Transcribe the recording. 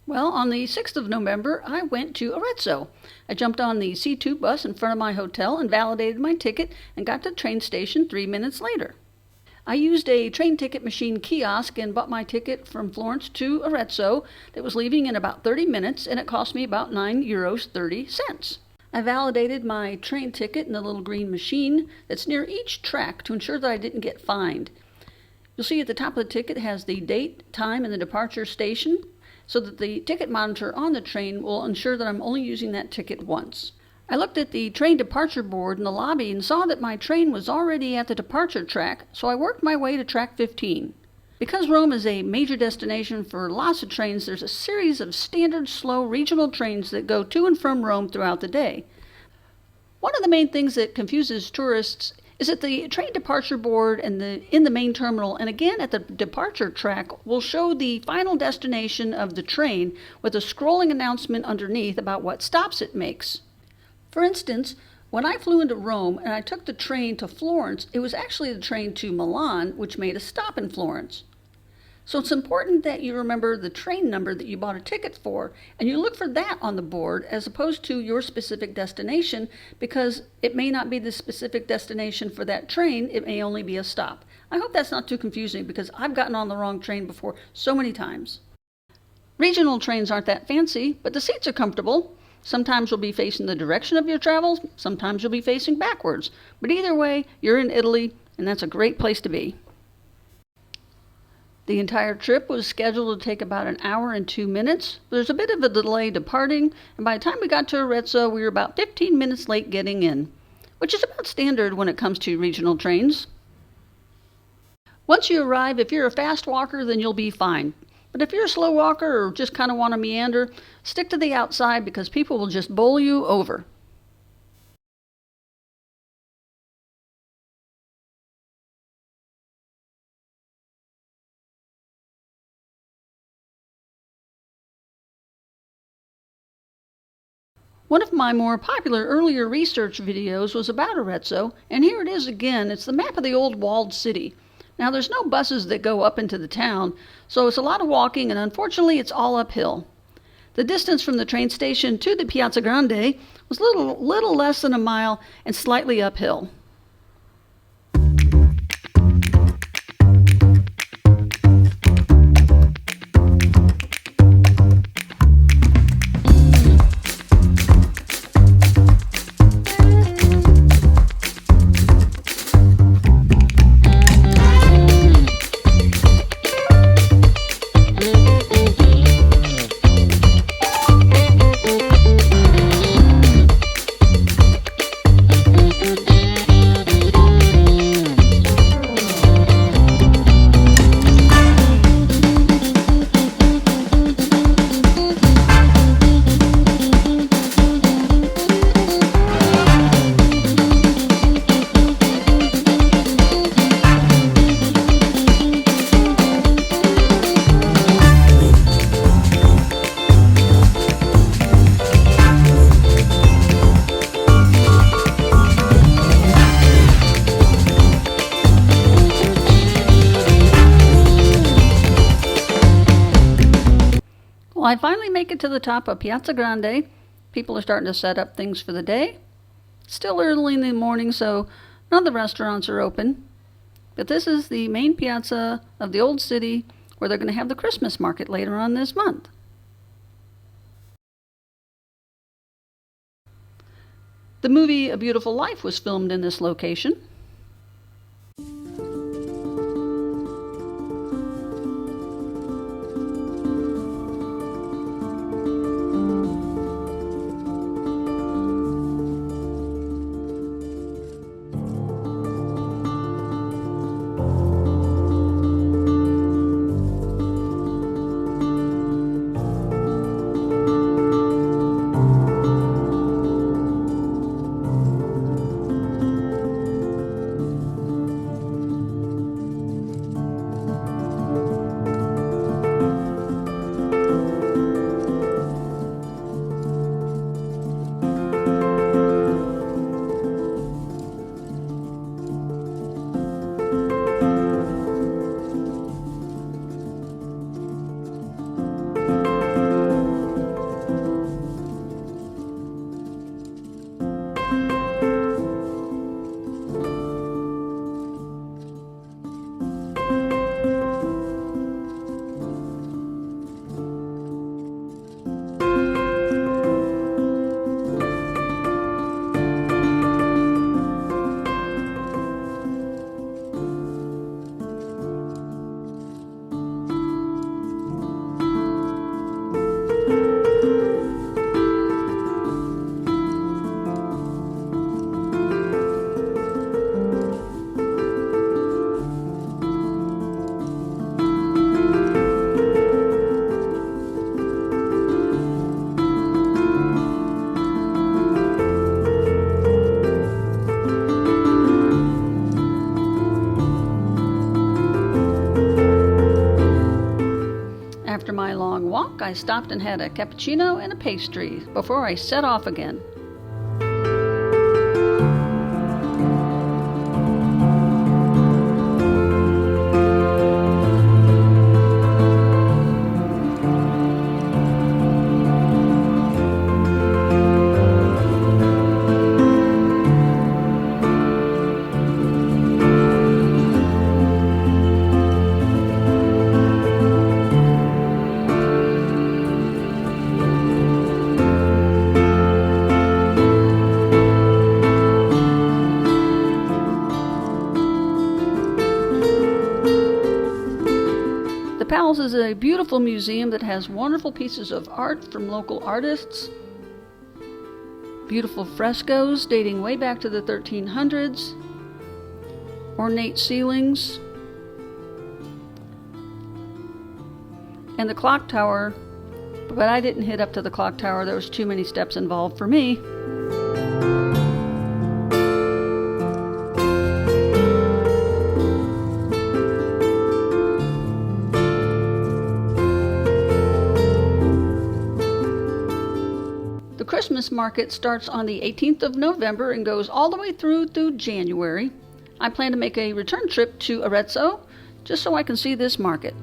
Well, on the 6th of November, I went to Arezzo. I jumped on the C2 bus in front of my hotel and validated my ticket and got to the train station 3 minutes later. I used a train ticket machine kiosk and bought my ticket from Florence to Arezzo that was leaving in about 30 minutes, and it cost me about €9.30. I validated my train ticket in the little green machine that's near each track to ensure that I didn't get fined. You'll see at the top of the ticket has the date, time, and the departure station, so that the ticket monitor on the train will ensure that I'm only using that ticket once. I looked at the train departure board in the lobby and saw that my train was already at the departure track, so I worked my way to track 15. Because Rome is a major destination for lots of trains, there's a series of standard slow regional trains that go to and from Rome throughout the day. One of the main things that confuses tourists is that the train departure board in the main terminal and again at the departure track will show the final destination of the train with a scrolling announcement underneath about what stops it makes. For instance, when I flew into Rome and I took the train to Florence, it was actually the train to Milan, which made a stop in Florence. So it's important that you remember the train number that you bought a ticket for, and you look for that on the board as opposed to your specific destination, because it may not be the specific destination for that train, it may only be a stop. I hope that's not too confusing because I've gotten on the wrong train before so many times. Regional trains aren't that fancy, but the seats are comfortable. Sometimes you'll be facing the direction of your travels, sometimes you'll be facing backwards. But either way, you're in Italy, and that's a great place to be. The entire trip was scheduled to take about an hour and 2 minutes. There's a bit of a delay departing, and by the time we got to Arezzo, we were about 15 minutes late getting in, which is about standard when it comes to regional trains. Once you arrive, if you're a fast walker, then you'll be fine. But if you're a slow walker or just kind of want to meander, stick to the outside because people will just bowl you over. One of my more popular earlier research videos was about Arezzo, and here it is again. It's the map of the old walled city. Now there's no buses that go up into the town, so it's a lot of walking, and unfortunately it's all uphill. The distance from the train station to the Piazza Grande was little less than a mile and slightly uphill. Well, I finally make it to the top of Piazza Grande. People are starting to set up things for the day. Still early in the morning, so none of the restaurants are open. But this is the main piazza of the old city where they're going to have the Christmas market later on this month. The movie A Beautiful Life was filmed in this location. I stopped and had a cappuccino and a pastry before I set off again. The Palace is a beautiful museum that has wonderful pieces of art from local artists, beautiful frescoes dating way back to the 1300s, ornate ceilings, and the clock tower, but I didn't hit up to the clock tower. There was too many steps involved for me. The Christmas market starts on the 18th of November and goes all the way through January. I plan to make a return trip to Arezzo just so I can see this market.